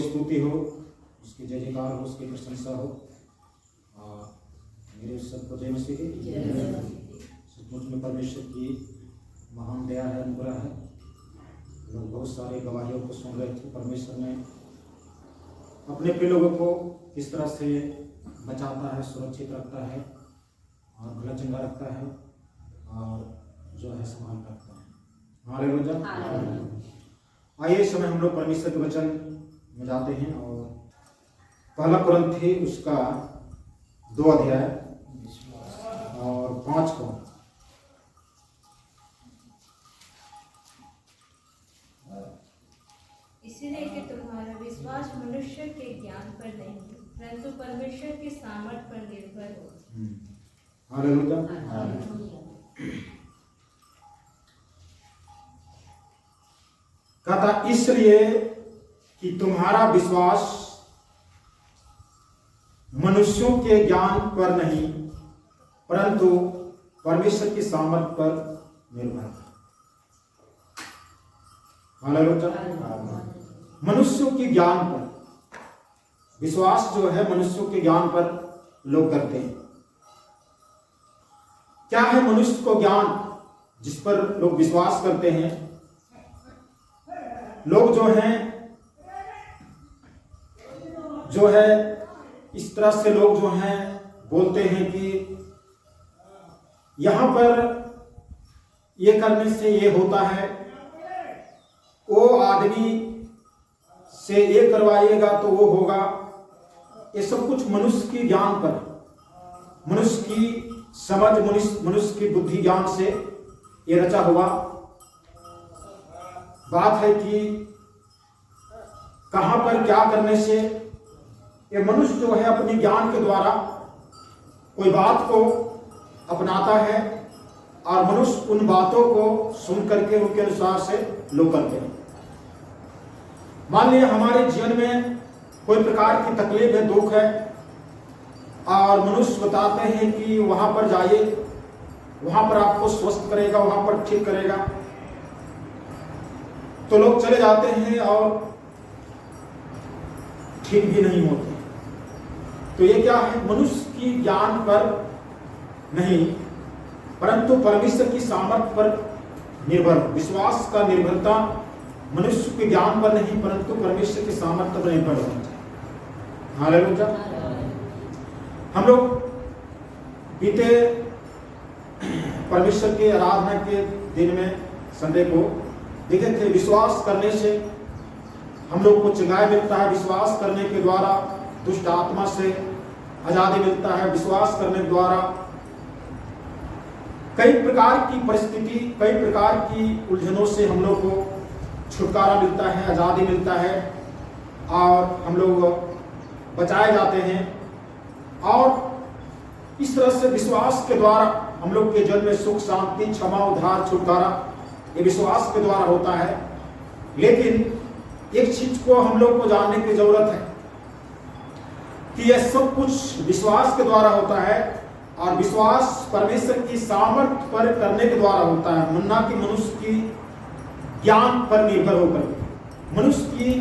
स्तुति हो, उसकी जय जयकार हो, उसकी प्रशंसा हो। मेरे सबको जय मसीह की। सचमुच में परमेश्वर की महान दया है, अनुग्रह है। लोग बहुत सारे गवाहियों को सुन रहे थे। परमेश्वर ने अपने प्रिय लोगों को किस तरह से बचाता है, सुरक्षित रखता है और भला चंगा रखता है और जो है संभाल रखता है। हालेलुया। आइए इस समय हम लोग परमेश्वर के वचन में जाते हैं और पहला कुरिन्थी उसका 2 अध्याय और 5 को। इसीलिए कि तुम्हारा विश्वास मनुष्य के ज्ञान पर नहीं परंतु परमेश्वर के सामर्थ पर निर्भर हो। हालेलुया। कहता इसलिए कि तुम्हारा विश्वास मनुष्यों के ज्ञान पर नहीं परंतु परमेश्वर की सामर्थ पर निर्भर है। हालेलुया। मनुष्यों के ज्ञान पर विश्वास जो है मनुष्यों के ज्ञान पर लोग करते हैं। क्या है मनुष्य को ज्ञान जिस पर लोग विश्वास करते हैं? लोग जो है इस तरह से लोग जो हैं बोलते हैं कि यहां पर ये करने से ये होता है, वो आदमी से ये करवाइएगा तो वो होगा। ये सब कुछ मनुष्य की ज्ञान पर, मनुष्य की समझ, मनुष्य की बुद्धि ज्ञान से ये रचा हुआ बात है कि कहां पर क्या करने से ये मनुष्य जो है अपने ज्ञान के द्वारा कोई बात को अपनाता है और मनुष्य उन बातों को सुन करके उनके अनुसार से लोग करते हैं। मान लीजिए हमारे जीवन में कोई प्रकार की तकलीफ है, दुख है और मनुष्य बताते हैं कि वहां पर जाइए, वहां पर आपको स्वस्थ करेगा, वहां पर ठीक करेगा। तो लोग चले जाते हैं और ठीक भी नहीं होते। तो ये क्या है? मनुष्य की ज्ञान पर नहीं परंतु परमेश्वर की सामर्थ पर निर्भर। विश्वास का निर्भरता मनुष्य के ज्ञान पर नहीं परंतु परमेश्वर की सामर्थ पर निर्भर होना चाहिए। हालेलुया। हम लोग बीते परमेश्वर के आराधना के दिन में संडे को देखे थे, विश्वास करने से हम लोग को चंगाई मिलता है। विश्वास करने के द्वारा दुष्ट आत्मा से आजादी मिलता है। विश्वास करने के द्वारा कई प्रकार की परिस्थिति, कई प्रकार की उलझनों से हम लोग को छुटकारा मिलता है, आजादी मिलता है और हम लोग बचाए जाते हैं। और इस तरह से विश्वास के द्वारा हम लोग के जीवन में सुख, शांति, क्षमा, उद्धार, छुटकारा ये विश्वास के द्वारा होता है। लेकिन एक चीज को हम लोग को जानने की जरूरत है कि यह सब कुछ विश्वास के द्वारा होता है और विश्वास परमेश्वर की सामर्थ पर करने के द्वारा होता है, मन्ना कि मनुष्य की ज्ञान पर निर्भर होकर। मनुष्य की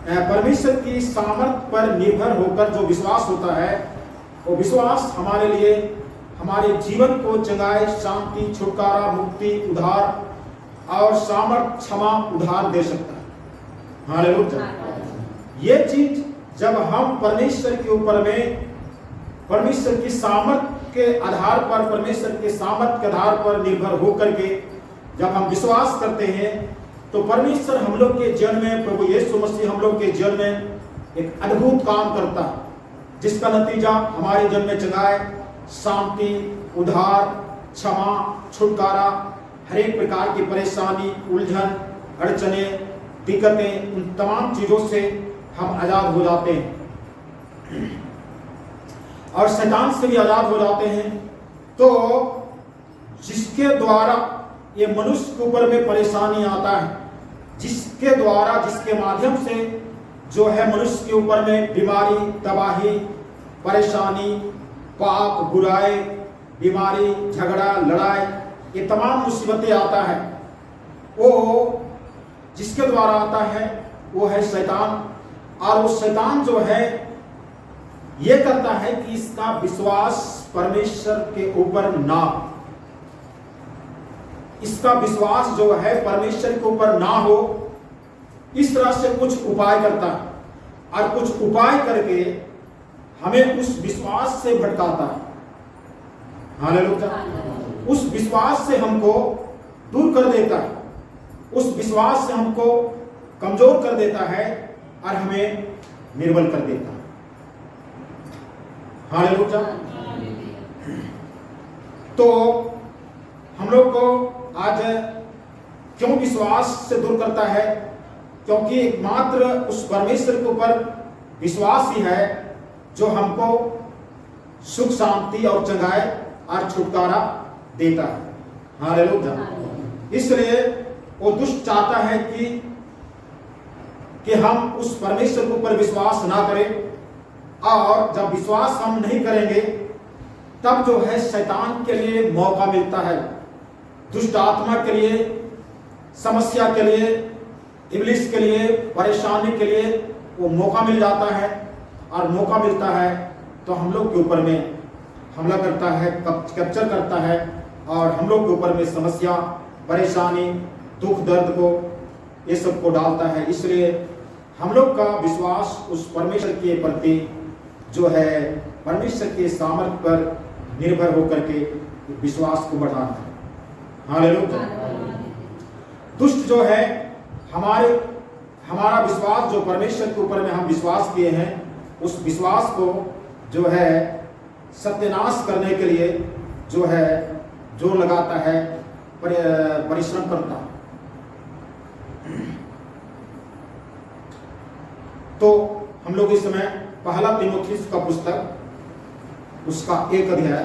परमेश्वर की सामर्थ पर निर्भर होकर जो विश्वास होता है वो विश्वास हमारे लिए हमारे जीवन को चंगाई, शांति, छुटकारा, मुक्ति, उद्धार और सामर्थ, क्षमा, उद्धार दे सकता है। हालेलुया। ये चीज जब हम परमेश्वर के ऊपर में, परमेश्वर की सामर्थ के आधार पर, परमेश्वर के सामर्थ के आधार पर निर्भर होकर के जब हम विश्वास करते हैं तो परमेश्वर हम लोग के जीवन में, प्रभु यीशु मसीह हम लोग के जीवन में एक अद्भुत काम करता है जिसका नतीजा हमारे जीवन में चंगाई, शांति, उद्धार, क्षमा, छुटकारा, हर एक प्रकार की परेशानी, उलझन, अड़चने, दिक्कतें, उन तमाम चीजों से हम आजाद हो जाते हैं और शैतान से भी आजाद हो जाते हैं। तो जिसके द्वारा ये मनुष्य के ऊपर में परेशानी आता है, जिसके द्वारा, जिसके माध्यम से जो है मनुष्य के ऊपर में बीमारी, तबाही, परेशानी, पाप, बुराई, बीमारी, झगड़ा, लड़ाई, ये तमाम मुसीबतें आता है, वो जिसके द्वारा आता है वो है शैतान। और वो शैतान जो है ये करता है कि इसका विश्वास परमेश्वर के ऊपर ना, इसका विश्वास जो है परमेश्वर के ऊपर ना हो, इस तरह से कुछ उपाय करता है और कुछ उपाय करके हमें उस विश्वास से भटकाता है। हालेलुया। उस विश्वास से हमको दूर कर देता है, उस विश्वास से हमको कमजोर कर देता है और हमें निर्बल कर देता है। हालेलुया। तो हम लोग को आज क्यों विश्वास से दूर करता है? क्योंकि एकमात्र उस परमेश्वर के ऊपर विश्वास ही है जो हमको सुख शांति और चंगाई और छुटकारा देता है। हालेलुया। इसलिए वो दुष्ट चाहता है कि हम उस परमेश्वर के ऊपर विश्वास ना करें, और जब विश्वास हम नहीं करेंगे तब जो है शैतान के लिए मौका मिलता है, दुष्ट आत्मा के लिए, समस्या के लिए, इब्लिस के लिए, परेशानी के लिए वो मौका मिल जाता है। और मौका मिलता है तो हम लोग के ऊपर में हमला करता है, कैप्चर करता है और हम लोग के ऊपर में समस्या, परेशानी, दुख दर्द को, ये सब को डालता है। इसलिए हम लोग का विश्वास उस परमेश्वर के प्रति जो है परमेश्वर के सामर्थ्य पर निर्भर होकर के विश्वास को बढ़ाना है। हालेलुया। दुष्ट जो है हमारा विश्वास जो परमेश्वर के ऊपर में हम विश्वास किए हैं, उस विश्वास को जो है सत्यानाश करने के लिए जो है जोर लगाता है, परिश्रम करता है। तो हम लोग इस समय पहला तीमुथियुस का पुस्तक उसका 1 अध्याय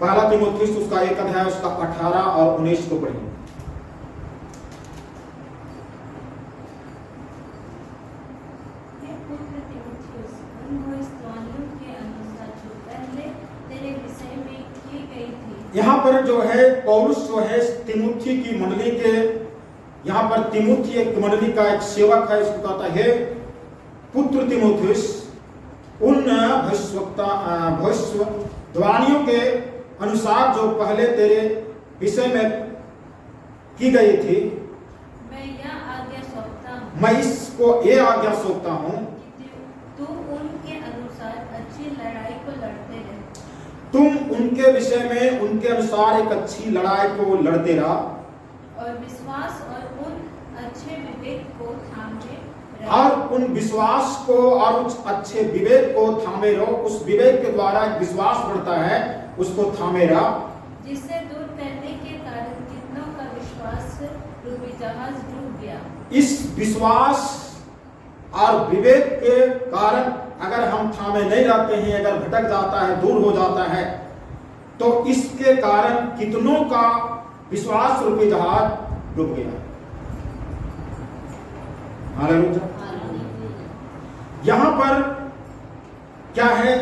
पहला तीमुथियुस उसका 1 अध्याय उसका 18 और 19 को पढ़ेंगे। यहाँ पर जो है पौलुस जो है तीमुथी की मंडली के, यहाँ पर तीमुथी एक मंडली का एक सेवक है, इसको कहता है पुत्र तीमुथियुस, उन भविष्यवाणियों के अनुसार जो पहले तेरे विषय में की गई थी, मैं यह आज्ञा सौंपता हूँ, मैं इसको ये आज्ञा सौंपता हूँ, तू उनके अनुसार अच्छी लड़ाई को लड़ते रहे। तुम उनके विषय में उनके अनुसार एक अच्छी लड़ाई को लड़ते रहा और विश्वास और उन अच्छे विवेक को थामे रहो। और उन विश्वास को और उस अच्छे विवेक को थामे रहो। उस विवेक के द्वारा एक विश्वास बढ़ता है, उसको थामे रहा, जिससे दूर करने के कारण कितनों का विश्वास रूपी जहाज डूब गया। इस विश्वास और विवेक के कारण अगर हम थामे नहीं रहते हैं, अगर भटक जाता है, दूर हो जाता है, तो इसके कारण कितनों का विश्वास रूपी जहाज डूब गया। हालेलुया। यहां पर क्या है,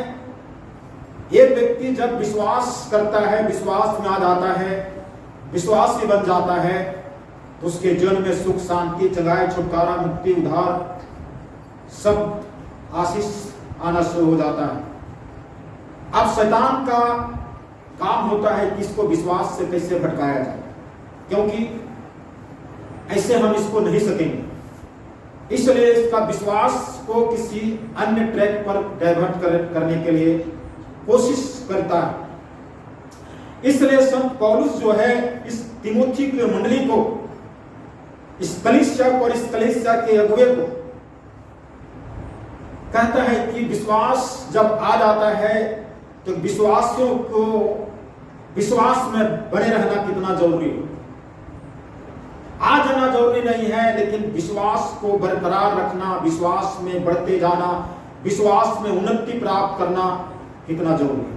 एक व्यक्ति जब विश्वास करता है, विश्वास में आ जाता है, विश्वासी बन जाता है, तो उसके जीवन में सुख शांति, चंगाई, छुटकारा, मुक्ति, उद्धार, सब आशीष आना शुरू हो जाता है। अब शैतान का काम होता है कि इसको विश्वास से कैसे भटकाया जाए, क्योंकि ऐसे हम इसको नहीं सकेंगे। इसलिए इसका विश्वास को किसी अन्य ट्रैक पर डाइवर्ट करने के लिए कोशिश करता है। इसलिए संत पौलुस जो है इस तीमुथी की मंडली को, इस कलीसिया को और इस कलीसिया के अगुवे को कहता है कि विश्वास जब आ जाता है तो विश्वासियों को विश्वास में बने रहना कितना जरूरी है। आ जाना जरूरी नहीं है, लेकिन विश्वास को बरकरार रखना, विश्वास में बढ़ते जाना, विश्वास में उन्नति प्राप्त करना कितना जरूरी है।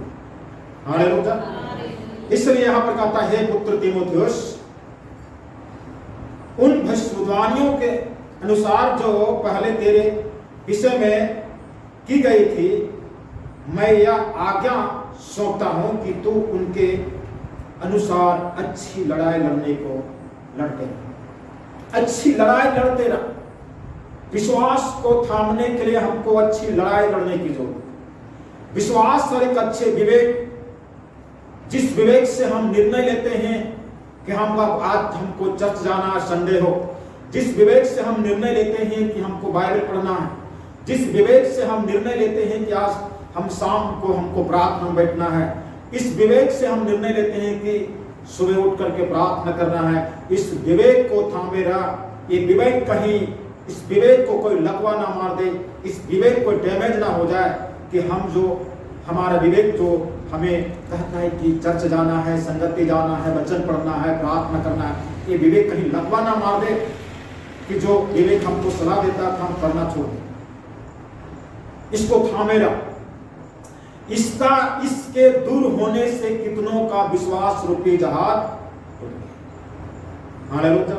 हालेलुया। इसलिए यहां पर कहता है, पुत्र तीमुथियुस, उन भविष्यवाणियों के अनुसार जो पहले तेरे विषय में की गई थी, मैं यह आज्ञा सौंपता हूं कि तू उनके अनुसार अच्छी लड़ाई लड़ने को लड़ते रह, अच्छी लड़ाई लड़ते रह। विश्वास को थामने के लिए हमको अच्छी लड़ाई लड़ने की जरूरत है। विश्वास और एक अच्छे विवेक, जिस विवेक से हम निर्णय लेते हैं कि हम आज हमको चर्च जाना है, संडे हो, जिस विवेक से हम निर्णय लेते हैं कि हमको बाइबल पढ़ना है, जिस विवेक से हम निर्णय लेते हैं कि आज हम शाम को हमको प्रार्थना में बैठना है, इस विवेक से हम निर्णय लेते हैं कि सुबह उठ करके प्रार्थना करना है, इस विवेक को थामे रह। ये विवेक कहीं, इस विवेक को कोई लकवा ना मार दे, इस विवेक को डैमेज ना हो जाए कि हम जो हमारा विवेक जो हमें कहता है कि चर्च जाना है, संगति जाना है, वचन पढ़ना है, प्रार्थना करना है, ये विवेक कहीं लकवा ना मार दे कि जो विवेक हमको सलाह देता था हम करना छोड़ दें। इसको थामे रह। इसके दूर होने से कितनों का विश्वास रूपी जहाज टूट गया। हालेलुया।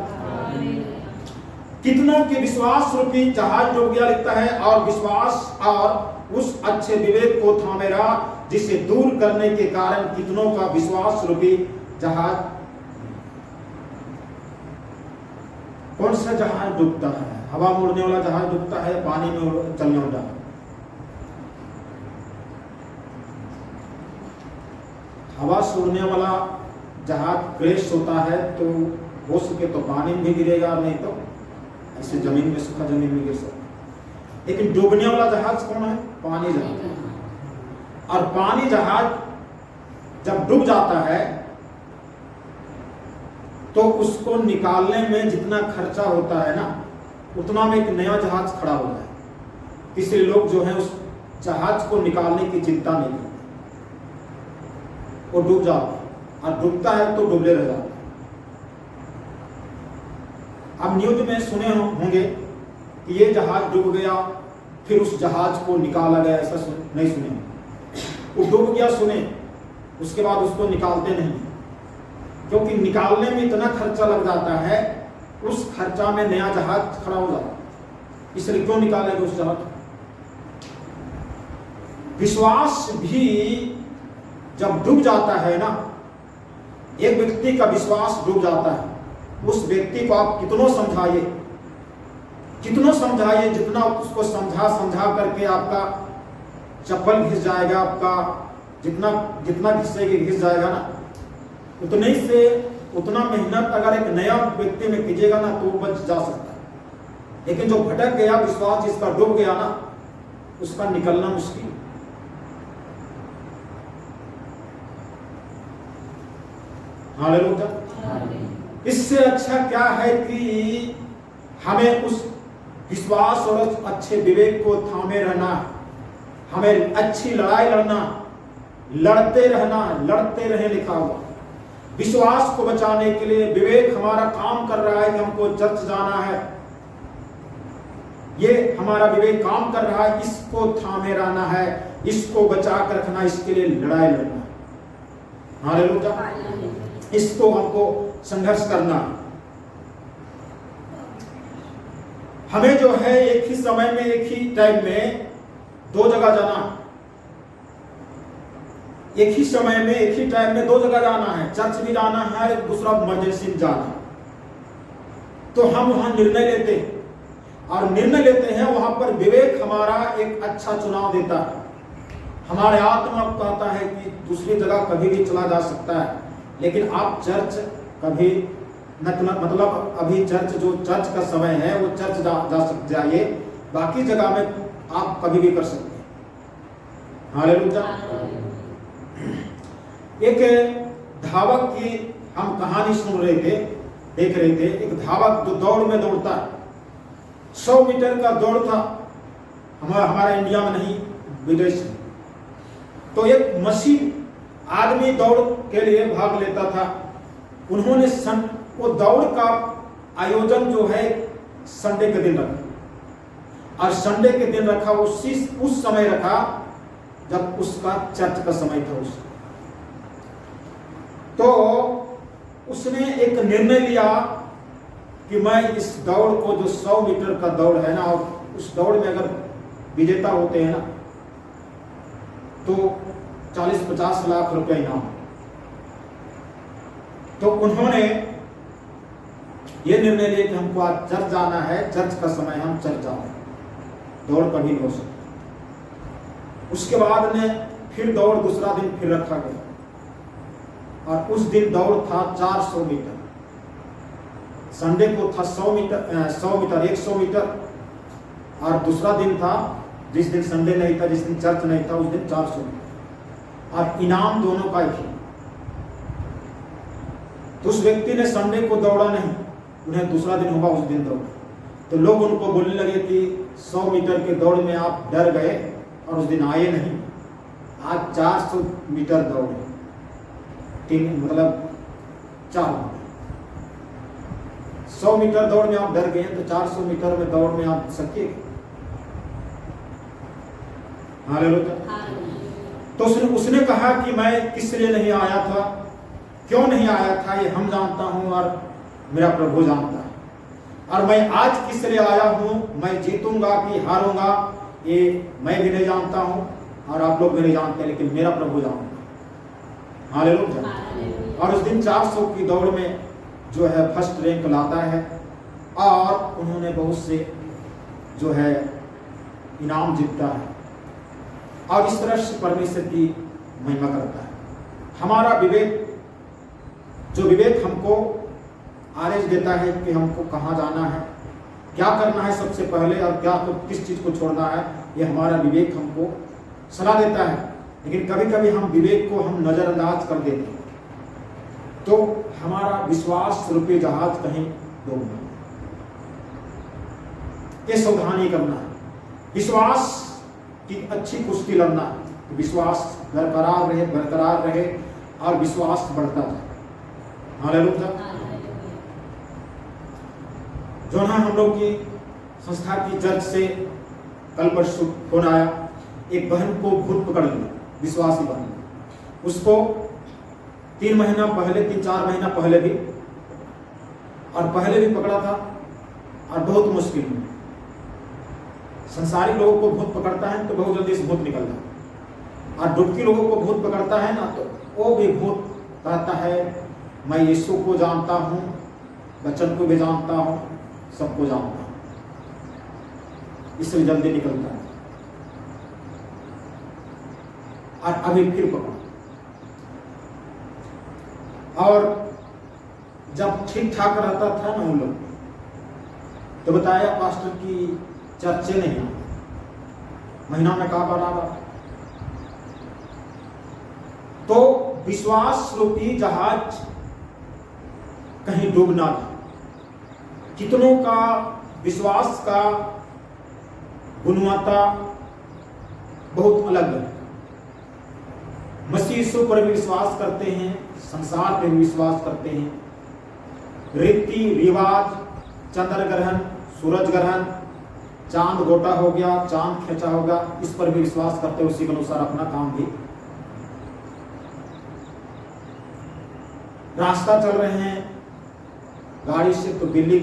कितनों के विश्वास रूपी जहाज डूब गया लिखता है, और विश्वास और उस अच्छे विवेक को थामे रहा जिसे दूर करने के कारण कितनों का विश्वास रूपी जहाज। कौन सा जहाज डूबता है? हवा में उड़ने वाला जहाज डूबता है, पानी में चलने वाला। हवा से उड़ने वाला जहाज क्रैश होता है तो हो सके तो पानी में भी गिरेगा, नहीं तो ऐसे जमीन में, सूखा जमीन में गिर सकता। लेकिन डूबने वाला जहाज कौन है? पानी जहाज। और पानी जहाज जब डूब जाता है तो उसको निकालने में जितना खर्चा होता है ना, उतना में एक नया जहाज खड़ा हो जाए। इसलिए लोग जो है उस जहाज को निकालने की चिंता नहीं करते, वो डूब जाता है, और डूबता है तो डूबले रह जाता है। अब न्यूज में सुने होंगे कि ये जहाज डूब गया, फिर उस जहाज को निकाला गया, ऐसा नहीं सुने। वो डूब गया सुने, उसके बाद उसको निकालते नहीं, क्योंकि निकालने में इतना खर्चा लग जाता है, उस खर्चा में नया जहाज खड़ा हो जाता है। इसलिए क्यों निकालेंगे उस जहाज? विश्वास भी जब डूब जाता है ना, एक व्यक्ति का विश्वास डूब जाता है, उस व्यक्ति को आप कितनों समझाइए, जितना उसको समझा करके आपका चप्पल घिस जाएगा, आपका जितना घिसेगी घिस जाएगा ना, उतने से उतना मेहनत अगर एक नया व्यक्ति में कीजिएगा ना तो बच जा सकता है। लेकिन जो भटक गया विश्वास, जिसका डूब गया ना, उसका निकलना मुश्किल। हालेलुया। इससे अच्छा क्या है कि हमें उस विश्वास और उस अच्छे विवेक को थामे रहना, हमें अच्छी लड़ाई लड़ना, लड़ते रहे लिखा हुआ। विश्वास को बचाने के लिए विवेक हमारा काम कर रहा है कि हमको चर्च जाना है, ये हमारा विवेक काम कर रहा है, इसको थामे रहना है, इसको बचा कर रखना, इसके लिए लड़ाई लड़ना। हालेलुया। इसको हमको संघर्ष करना। हमें जो है एक ही समय में, एक ही टाइम में दो जगह जाना, एक ही समय में एक ही टाइम में दो जगह जाना है, चर्च भी जाना है, दूसरा इमरजेंसी में जाना है। तो हम वहां निर्णय लेते हैं, और निर्णय लेते हैं वहां पर विवेक हमारा एक अच्छा चुनाव देता है। हमारे आत्मा कहता है कि दूसरी जगह कभी भी चला जा सकता है, लेकिन आप चर्च कभी मतलब अभी चर्च का समय है, वो चर्च जा जाइए, बाकी जगह में आप कभी भी कर सकते हैं। हालेलुया। एक धावक की हम कहानी सुन रहे थे, देख रहे थे। एक धावक जो दौड़ में दौड़ता है, 100 मीटर का दौड़ था, हमारा इंडिया में नहीं, विदेश में। तो एक मशीन आदमी दौड़ के लिए भाग लेता था। उन्होंने वो दौड़ का आयोजन जो है संडे के दिन रखा, और संडे के दिन रखा उस समय रखा जब उसका चर्च का समय था। तो उसने एक निर्णय लिया कि मैं इस दौड़ को, जो 100 मीटर का दौड़ है ना, और उस दौड़ में अगर विजेता होते हैं ना, तो 40-50 लाख रुपए इनाम। तो उन्होंने ये निर्णय लिया कि हमको आज चर्च जाना है, चर्च का समय हम चर्च जाओ, दौड़ कभी नहीं हो सकती। उसके बाद में फिर दौड़ दूसरा दिन फिर रखा गया और उस दिन दौड़ था 400 मीटर। संडे को था 100 मीटर 100 मीटर और दूसरा दिन था जिस दिन संडे नहीं था, जिस दिन चर्च नहीं था, उस दिन 400 मीटर और इनाम दोनों का ही। तो उस व्यक्ति ने संडे को दौड़ा नहीं, उन्हें दूसरा दिन होगा उस दिन दौड़ा। तो लोग उनको बोलने लगे कि 100 मीटर के दौड़ में आप डर गए और उस दिन आए नहीं, आज 400 मीटर दौड़े, 4 100 मीटर दौड़ में आप डर गए तो 400 मीटर में दौड़ में आप सकिए। हालेलुया। तो उसने कहा कि मैं किस लिए नहीं आया था, क्यों नहीं आया था, ये हम जानता हूं और मेरा प्रभु जानता है, और मैं आज किस लिए आया हूं, मैं जीतूंगा कि हारूंगा ये मैं भी नहीं जानता हूं और आप लोग भी नहीं जानते, लेकिन मेरा प्रभु जानता है। हालेलुया। और उस दिन 400 की दौड़ में जो है फर्स्ट रैंक लाता है और उन्होंने बहुत से जो है इनाम जीतता है और इस तरह से परमेश्वर की महिमा करता है। हमारा विवेक, जो विवेक हमको आदेश देता है कि हमको कहाँ जाना है, क्या करना है सबसे पहले और क्या तो किस चीज को छोड़ना है, ये हमारा विवेक हमको सलाह देता है। लेकिन कभी कभी हम विवेक को हम नजरअंदाज कर देते हैं तो हमारा विश्वास रूपी जहाज कहीं डूब जाए। ये सावधानी करना है, विश्वास की अच्छी कुश्ती लड़ना है, विश्वास बरकरार रहे और विश्वास बढ़ता जाए। हालेलुया। जो ना हम लोग की संस्था की चर्च से कल परसों फोन आया, एक बहन को भूत पकड़ लिया, विश्वासी बहन, उसको 3 महीना पहले 3-4 महीना पहले भी और पहले भी पकड़ा था और बहुत मुश्किल में। संसारी लोगों को भूत पकड़ता है तो बहुत जल्दी से भूत निकलता है और डुबकी लोगों को भूत पकड़ता है ना तो वो भी भूत कहता है मैं यीशु को जानता हूँ, वचन को भी जानता हूँ, सबको जानता हूँ, इसलिए जल्दी निकलता है। और अभी फिर पकड़ा और जब ठीक ठाक रहता था ना उन लोग तो बताया पास्टर की चर्चे नहीं, महीना में कहा बना। तो विश्वास रूपी जहाज कहीं डूब ना जाए। कितनों का विश्वास का गुणवत्ता बहुत अलग है। मसीह यीशु पर भी विश्वास करते हैं, संसार पर भी विश्वास करते हैं, रीति रिवाज, चंद्र ग्रहण, सूरज ग्रहण, चांद गोटा हो गया, चांद खींचा होगा, इस पर भी विश्वास करते हैं, उसी के अनुसार अपना काम भी। रास्ता चल रहे हैं गाड़ी से तो बिल्ली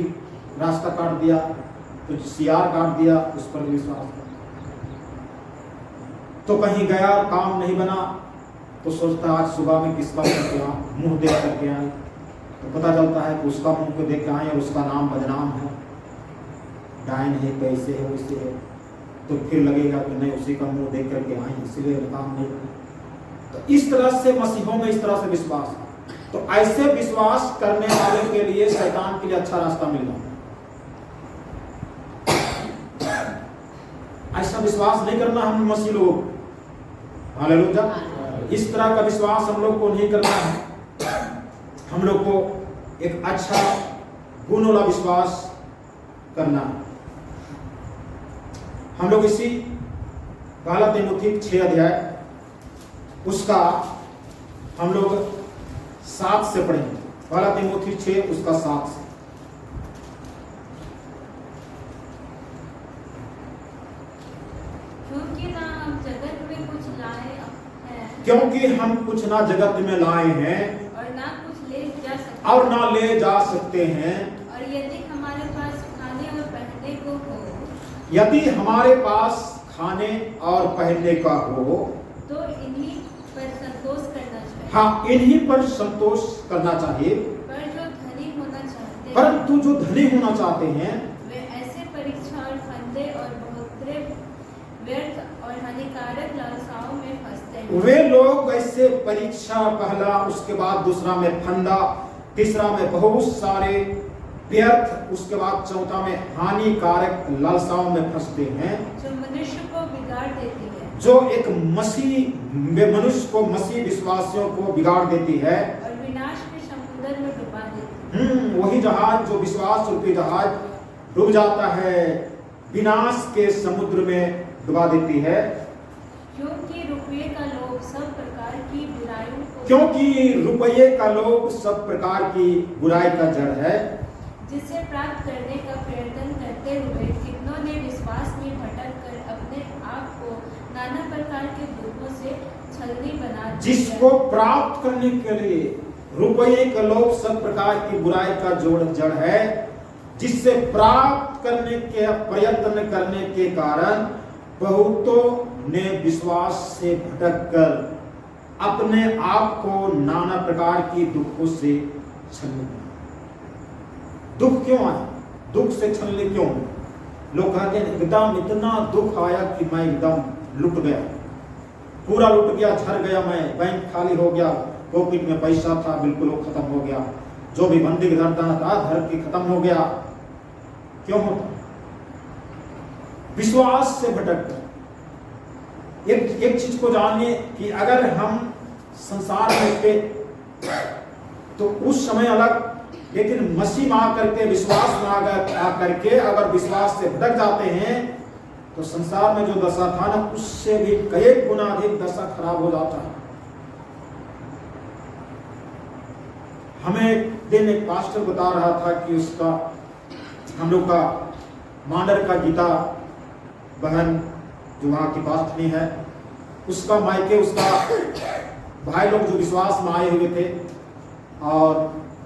रास्ता काट दिया, तो सियार काट दिया, उस पर भी विश्वास करते। तो कहीं गया काम नहीं बना तो सोचता आज सुबह में किसका मुंह देख करके आए, तो पता चलता है कि उसका मुंह को देख के आए और उसका नाम बदनाम है, डायन है, कैसे है, वैसे है, तो फिर लगेगा कि नहीं उसी का मुंह देख करके आए इसलिए काम नहीं। तो इस तरह से मसीहों में इस तरह से विश्वास, तो ऐसे विश्वास करने वाले के लिए शैतान के लिए अच्छा रास्ता मिल रहा है। ऐसा विश्वास नहीं करना हम मसीह लोग। हालेलुया। इस तरह का विश्वास हम लोग को नहीं करना है। हम लोग को एक अच्छा गुण वाला विश्वास करना है। हम लोग इसी पहला तीमुथी 6 अध्याय उसका हम लोग 7 से पढ़ेंगे। पहला तीमुथी 6 उसका 7 से। क्योंकि हम कुछ ना जगत में लाए हैं और ना कुछ ले जा सकते, और ना ले जा सकते हैं, और यदि हमारे पास खाने और पहनने को हो, यदि हमारे पास खाने और पहनने का हो तो इन्हीं पर हाँ, इन्हीं पर संतोष करना चाहिए। पर जो धनी होना चाहते हैं, परंतु जो धनी होना चाहते हैं वे ऐसे परीक्षा और फंदे और बहुतरे व्यर्थ और हानिकारक लालसाओं में फंसते हैं। वे लोग ऐसे परीक्षा, पहला, उसके बाद दूसरा में फंदा, तीसरा में बहुत सारे व्यर्थ, उसके बाद चौथा में हानिकारक लालसाओं में फंसते हैं, जो मनुष्य को बिगाड़ देती है, जो एक मनुष्य को, मसीह विश्वासियों को बिगाड़ देती है और विनाश के समुद्र में डुबा देती है। वही जहाज जो विश्वास रूपी जहाज डूब जाता है, विनाश के समुद्र में डुबा देती है। क्योंकि रुपये का लोभ सब प्रकार की बुराइयों को क्योंकि रुपये का लोभ सब प्रकार की बुराई का जड़ है, जिसे प्राप्त करने का प्रयत्न करते हुए कितनों ने विश्वास में भटक कर अपने आप को नाना प्रकार के दुखों से छलनी बना दिया। जिसको प्राप्त करने के लिए रुपये का लोभ सब प्रकार की बुराई का जड़ है, जिससे प्राप्त करने के प्रयत्न करने के कारण बहुतों ने विश्वास से भटककर अपने आप को नाना प्रकार की दुखों से छलनी बना। दुख क्यों आया? दुख से छलनी क्यों? लोग कहते हैं एकदम इतना दुख आया कि मैं एकदम लुट गया, पूरा लुट गया, झर गया, मैं बैंक खाली हो गया, पॉकेट में पैसा था बिल्कुल वो खत्म हो गया, जो भी बंदी धरता था धर के खत्म हो गया। क्यों होता? विश्वास से भटक कर। एक चीज को जानिए कि अगर हम संसार में थे तो उस समय अलग, लेकिन मसीह में आकर के, विश्वास में आकर के अगर विश्वास से भटक जाते हैं तो संसार में जो दशा था ना, उससे भी कई गुना अधिक दशा खराब हो जाता है। हमें एक दिन एक पास्टर बता रहा था कि उसका, हम लोग का मांडर का गीता बहन जो वहाँ की पास्टनी है, उसका मायके, उसका भाई लोग जो विश्वास में आए हुए थे और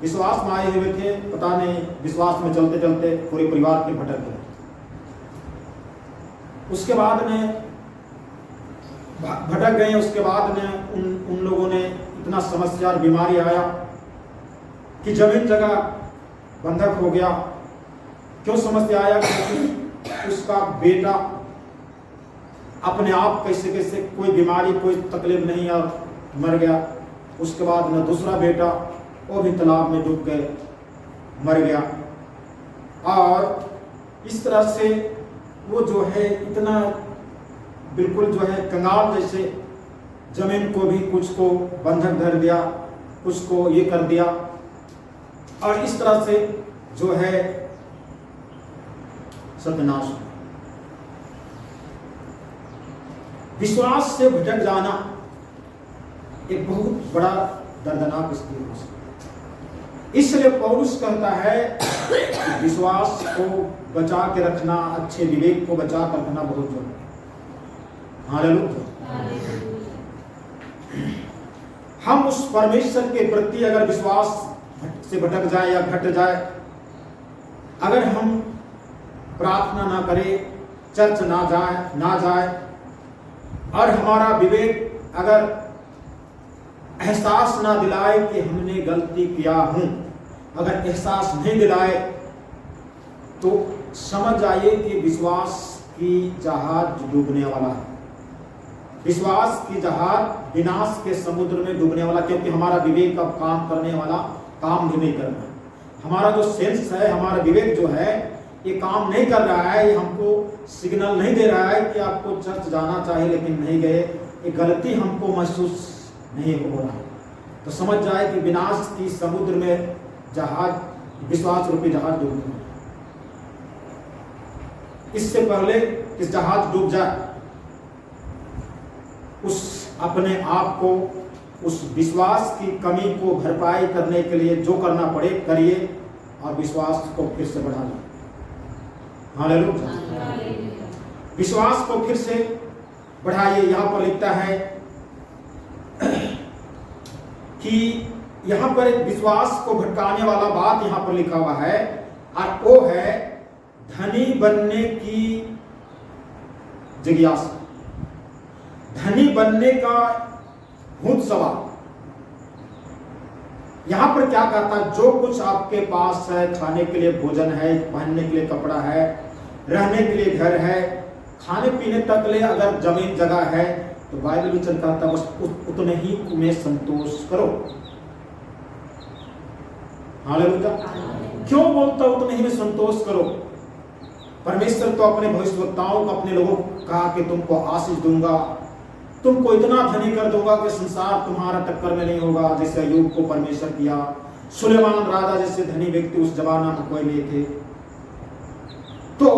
विश्वास में आए हुए थे, पता नहीं विश्वास में चलते चलते पूरे परिवार के भटक गए। उसके बाद में भटक गए, उसके बाद में उन लोगों ने इतना समस्या और बीमारी आया कि जमीन जगह बंधक हो गया। क्यों समस्या आया? क्योंकि उसका बेटा अपने आप कैसे कैसे, कोई बीमारी, कोई तकलीफ नहीं और मर गया। उसके बाद में दूसरा बेटा, वो भी तालाब में डूब गए, मर गया। और इस तरह से वो जो है इतना बिल्कुल जो है कंगाल जैसे, जमीन को भी कुछ को बंधक धर दिया, कुछ को ये कर दिया, और इस तरह से जो है सत्यानाश। विश्वास से भटक जाना एक बहुत बड़ा दर्दनाक स्थिति हो सकती है। इसलिए पौलुस कहता है कि विश्वास को बचा के रखना, अच्छे विवेक को बचा कर रखना बहुत जरूरी है। हालेलुया। हम उस परमेश्वर के प्रति अगर विश्वास से भटक जाए या घट जाए, अगर हम प्रार्थना ना करें, चर्च ना जाए और हमारा विवेक अगर एहसास ना दिलाए कि हमने गलती किया हूं, अगर एहसास नहीं दिलाए तो समझ जाइए कि विश्वास की जहाज डूबने वाला है। विश्वास की जहाज विनाश के समुद्र में डूबने वाला, क्योंकि हमारा विवेक अब काम करने वाला काम भी नहीं कर रहा है। हमारा जो सेंस है, हमारा विवेक जो है, ये काम नहीं कर रहा है। ये हमको सिग्नल नहीं दे रहा है कि आपको चर्च जाना चाहिए लेकिन नहीं गए, ये गलती हमको महसूस नहीं हो रहा है। तो समझ जाए कि विनाश की समुद्र में जहाज, विश्वास रूपी जहाज डूब गया। इससे पहले कि जहाज डूब जाए, उस अपने आप को, उस विश्वास की कमी को भरपाई करने के लिए जो करना पड़े करिए और विश्वास को फिर से बढ़ा लें। हालेलुया। विश्वास को फिर से बढ़ाइए। यहां पर लिखता है कि यहां पर एक विश्वास को भटकाने वाला बात यहां पर लिखा हुआ है, और वो है धनी बनने की जिज्ञासा। धनी बनने का भूत सवाल, यहां पर क्या कहता है, जो कुछ आपके पास है, खाने के लिए भोजन है, पहनने के लिए कपड़ा है, रहने के लिए घर है, खाने पीने तक ले अगर जमीन जगह है, तो बाइबल भी कहता है बस उतने ही में संतोष करो। हालेलुया। क्यों बोलता उतने ही में संतोष करो? परमेश्वर तो अपने भविष्यवक्ताओं को, अपने लोगों को कहा कि तुमको आशीष दूंगा, तुमको इतना धनी कर दूंगा कि संसार तुम्हारा टक्कर में नहीं होगा, जैसे अय्यूब को परमेश्वर किया, सुलेमान राजा जैसे धनी व्यक्ति उस जमाना में कोई नहीं थे। तो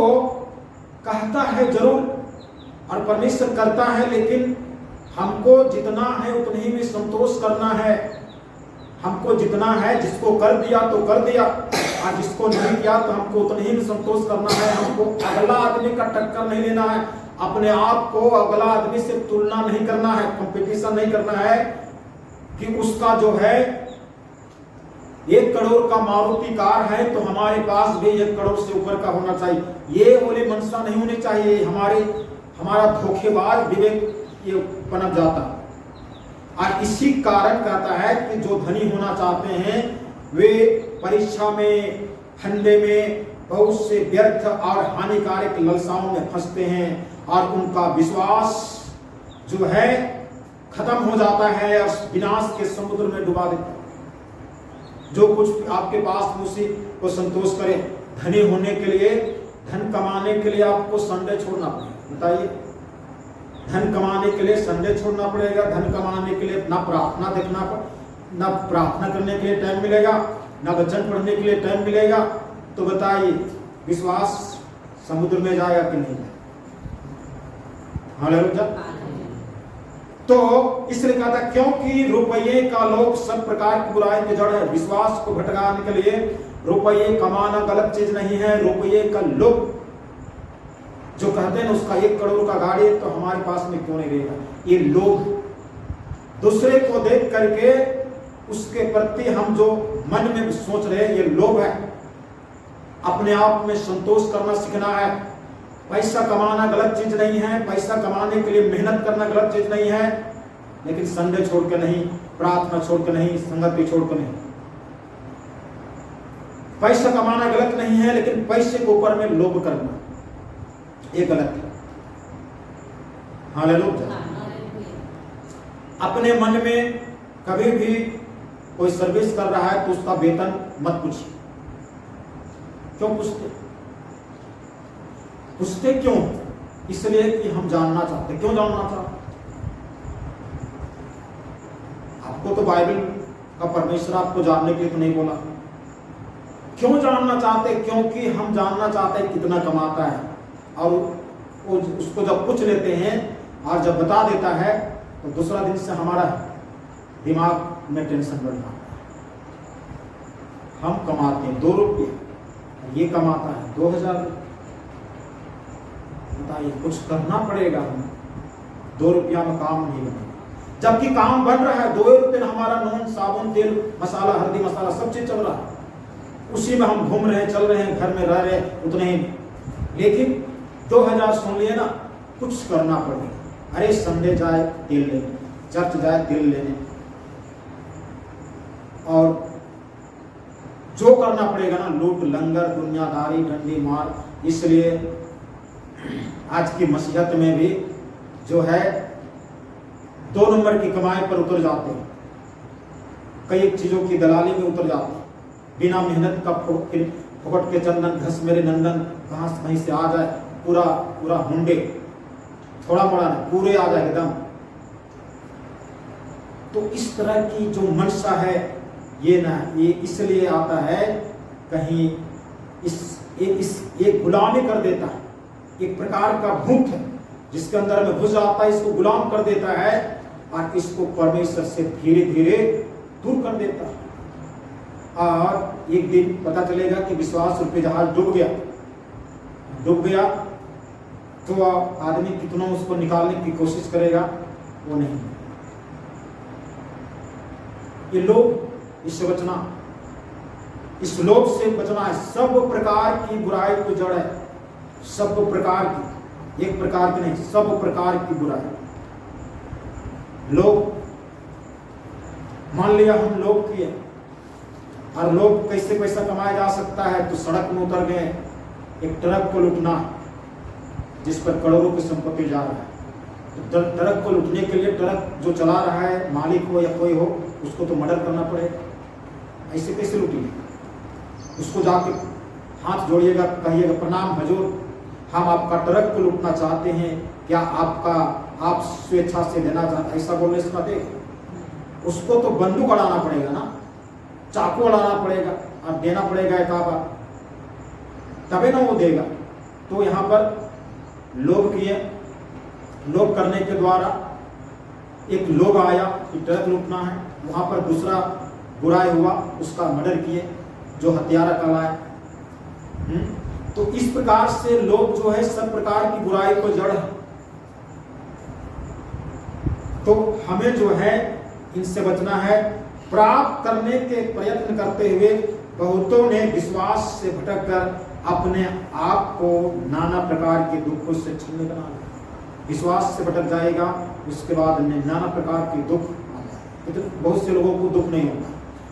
कहता है जरूर, और परमेश्वर करता है, लेकिन हमको जितना है उतने ही में संतोष करना है। हमको जितना है, जिसको कर दिया तो कर दिया, और जिसको नहीं किया तो हमको उतने ही में संतोष करना है। हमको अगला आदमी का टक्कर नहीं लेना है, अपने आप को अगला आदमी से तुलना नहीं करना है, कंपटीशन नहीं करना है कि उसका जो है 1 करोड़ का मारुति कार है तो हमारे पास भी 1 करोड़ से ऊपर का होना चाहिए। ये बोले मनसा नहीं होनी चाहिए। हमारा धोखेबाज विवेक ये पनप जाता। और इसी कारण कहता है कि जो धनी होना चाहते हैं वे परीक्षा में, फंदे में, बहुत से व्यर्थ और हानिकारक लालसाओं में फंसते हैं और उनका विश्वास जो है खत्म हो जाता है और विनाश के समुद्र में डुबा देता है। जो कुछ आपके पास उसी को संतोष करे। धनी होने के लिए, धन कमाने के लिए आपको संडे छोड़ना पड़ेगा। बताइए, धन कमाने के लिए संडे छोड़ना पड़ेगा। धन कमाने के लिए ना प्रार्थना ना प्रार्थना करने के लिए टाइम मिलेगा, ना वचन पढ़ने के लिए टाइम मिलेगा। तो बताइए विश्वास समुद्र में जाएगा कि नहीं जाएगा? हालेलुया। तो इसलिए कहा था, क्योंकि रुपये का लोग सब प्रकार की बुराई की जड़ है। विश्वास को भटकाने के लिए रुपये कमाना गलत चीज नहीं है। रुपये का लोग जो कहते हैं उसका 1 करोड़ का गाड़ी है तो हमारे पास में क्यों नहीं रहेगा? ये लोग दूसरे को देख करके उसके प्रति हम जो मन में सोच रहे हैं, ये लोभ है। अपने आप में संतोष करना सीखना है। पैसा कमाना गलत चीज नहीं है, पैसा कमाने के लिए मेहनत करना गलत चीज नहीं है, लेकिन संडे छोड़ के नहीं, प्रार्थना छोड़ के नहीं, संगति छोड़ के नहीं। पैसा कमाना गलत नहीं है, लेकिन पैसे के ऊपर में लोभ करना ये गलत है। हालेलुया। अपने मन में कभी भी कोई सर्विस कर रहा है तो उसका वेतन मत पूछिए। क्यों पूछते? पूछते क्यों? इसलिए कि हम जानना चाहते। क्यों जानना चाहते? आपको तो बाइबल का परमेश्वर आपको जानने के लिए तो नहीं बोला। क्यों जानना चाहते? क्योंकि हम जानना चाहते हैं कितना कमाता है, और उसको जब पूछ लेते हैं और जब बता देता है तो दूसरा दिन से हमारा दिमाग में टेंशन बढ़ जाता है। हम कमाते हैं 2 रुपये, ये कमाता है 2000। बताइए, कुछ करना पड़ेगा। हम 2 रुपया में काम नहीं बनेगा, जबकि काम बन रहा है। 2 रुपये में हमारा नून, साबुन, तेल, मसाला, हल्दी मसाला सब चीज चल रहा है। उसी में हम घूम रहे हैं, चल रहे हैं, घर में रह रहे हैं उतने ही। लेकिन 2000 सुन लिए ना, कुछ करना पड़ेगा। अरे संडे जाए तेल लेने, चर्च जाए तेल लेने, और जो करना पड़ेगा ना, लूट, लंगर, दुनियादारी, डंडी मार। इसलिए आज की मसीहत में भी जो है 2 नंबर की कमाई पर उतर जाते हैं, कई चीजों की दलाली में उतर जाते हैं। बिना मेहनत का फुकट के चंदन घस मेरे नंदन, कहां से कहीं से आ जाए पूरा पूरा मुंडे, थोड़ा मोड़ा नहीं, पूरे आ जाए एकदम। तो इस तरह की जो मनसा है ये ना, ये इसलिए आता है कहीं ये गुलामी कर देता है। एक प्रकार का भूख है जिसके अंदर में घुस जाता है, इसको गुलाम कर देता है और इसको परमेश्वर से धीरे धीरे दूर कर देता है। और एक दिन पता चलेगा कि विश्वास रूपी जहाज डूब गया तो आदमी कितना उसको निकालने की कोशिश करेगा, वो नहीं। ये लोग इससे बचना, इस लोभ से बचना है। सब प्रकार की बुराई को जड़ है, सब प्रकार की, एक प्रकार की नहीं, सब प्रकार की बुराई। लोग, मान लिया हम लोभ किए, और लोग कैसे पैसा कमाया जा सकता है, तो सड़क में उतर गए। एक ट्रक को लूटना जिस पर करोड़ों की संपत्ति जा रहा है, तो ट्रक को लूटने के लिए ट्रक जो चला रहा है, मालिक हो या कोई हो, उसको तो मर्डर करना पड़ेगा। ऐसे कैसे लूटेंगे? उसको जाके हाथ जोड़िएगा, कहिएगा प्रणाम हजूर, हम आपका ट्रक को लूटना चाहते हैं, क्या आप स्वेच्छा से देना चाहते? ऐसा बोलने से दे, उसको तो बंदूक अड़ाना पड़ेगा ना, चाकू अड़ाना पड़ेगा और देना पड़ेगा एक आबाद, तबे ना वो देगा। तो यहाँ पर लोभ किए, लोभ करने के द्वारा एक लोभ आया कि ट्रक लूटना है, वहाँ पर दूसरा बुराई हुआ, उसका मर्डर किए जो हत्यारा कहलाए। तो इस प्रकार से लोग जो है सब प्रकार की बुराई को जड़ है। तो हमें जो है इनसे बचना है। प्राप्त करने के प्रयत्न करते हुए बहुतों ने विश्वास से भटककर अपने आप को नाना प्रकार के दुखों से छीनने बना लिया। विश्वास से भटक जाएगा, उसके बाद नाना प्रकार के दुख आता है। तो बहुत से लोगों को दुख नहीं होता,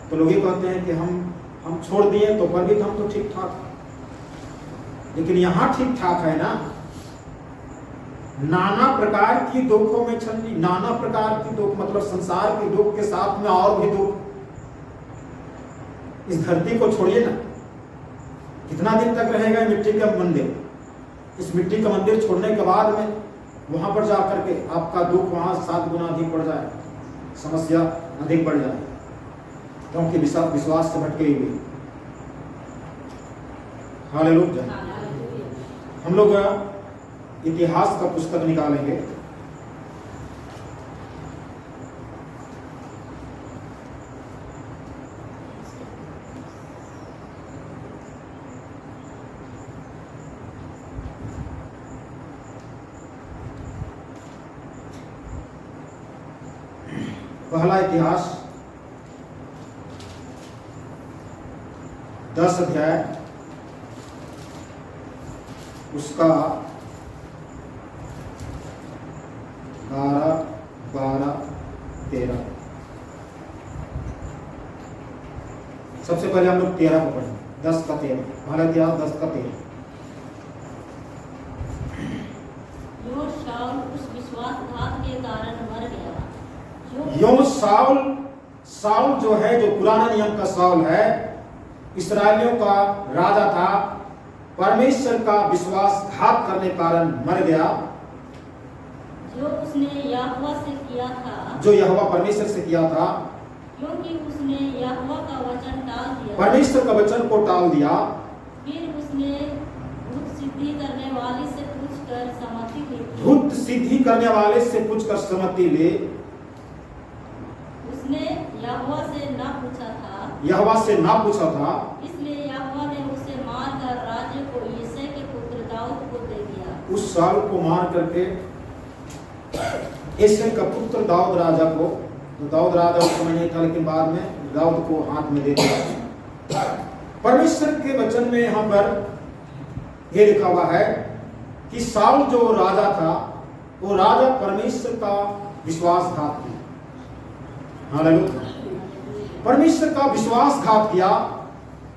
तो लोग ये कहते हैं कि हम छोड़ दिए तो पर भी हम तो ठीक ठाक, लेकिन यहाँ ठीक ठाक है ना। नाना प्रकार की दुखों में छलनी, नाना प्रकार की दुख मतलब संसार के दुख के साथ में और भी दुख। इस धरती को छोड़िए ना, कितना दिन तक रहेगा मिट्टी का मंदिर? इस मिट्टी का मंदिर छोड़ने के बाद में वहां पर जाकर के आपका दुख वहां 7 गुना अधिक बढ़ जाए, समस्या अधिक बढ़ जाए, क्योंकि विश्वास से भटके हुए। हालेलुया। हम लोग इतिहास का पुस्तक निकालेंगे। पहला इतिहास 10 अध्याय, उसका 12, 12, 13। सबसे पहले हम लोग 13 को पढ़ेंगे, 10 का 13। पहला इतिहास 10 का 13। यो शाऊल उस विश्वासघात के कारण मर गया। यो साउल जो है, जो पुराना नियम का साउल है, इस्राएलियों का राजा था, परमेश्वर का विश्वासघात करने के कारण मर गया। जो उसने यहोवा से किया था, जो यहोवा परमेश्वर से किया था, क्योंकि उसने यहोवा का वचन टाल दिया, परमेश्वर का वचन को टाल दिया। फिर उसने भूत सिद्धि करने वाले से पूछकर सम्मति ली। भूत सिद्धि करने वाले से पूछकर सम्मति ले। उसने यहोवा से ना पूछा था, यहोवा से ना पूछा था, इसलिए यहोवा ने उसे मारकर राज्य को यिशै के पुत्र दाऊद को दे दिया। उस साल को मार करके यिशै का पुत्र दाऊद राजा को, तो दाऊद राजा उस समय नहीं था, लेकिन बाद में दाऊद को हाथ में दे दिया। परमेश्वर के वचन में यहाँ पर यह लिखा हुआ है कि साउल जो राजा था, वो राजा परमेश्वर का विश्वासघात किया। हालेलुया। परमेश्वर का विश्वासघात किया।